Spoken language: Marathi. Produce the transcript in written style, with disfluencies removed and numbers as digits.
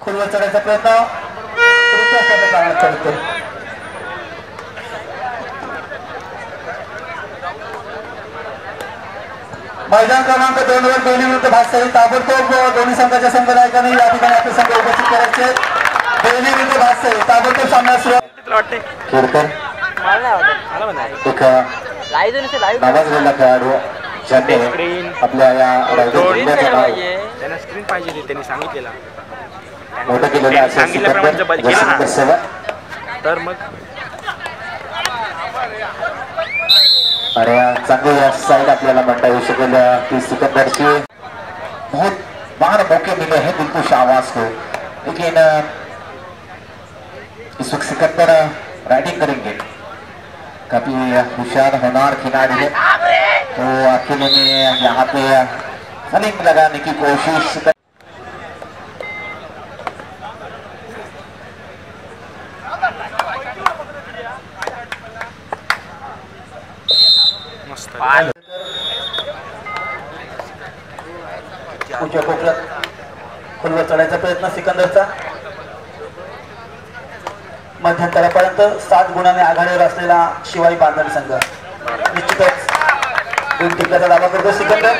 खोलवर चढायचा प्रयत्न करतो. मैदान क्रमांक 2 वर बेली विरुद्ध भातसाई ताबडतोब दोन्ही संघाच्या संघनायकांनी या ठिकाणी आपले संघ उपस्थित करायचे. बेली विरुद्ध भातसाई ताबडतोब सामना सुरू. खेळकर एक नावाजलेला खेळाडू ज्यांनी आपल्या या त्यांना स्क्रीन पाहिजे त्यांनी सांगितलेला मोठं केलेलं तर मग अरे चांगली साइड आपल्याला म्हणता येऊ शकेल की सिकंदर के बहुत बार मौके मिले हैं दिलकुश आवाज को, लेकिन इस वक्त सिकंदर राइडिंग करेंगे. काफी होशियार होनार खिलाड़ी है, तो अकेले में यहाँ पे फलिंग लगाने की कोशिश. उजव्या कोपऱ्यात खोलवर चढायचा प्रयत्न सिकंदरचा. मध्यंतरापर्यंत 7 गुणांनी आघाडीवर असलेला शिवाई बांधण संघ निश्चितच 2 टिप्प्याचा दावा करतो सिकंदर.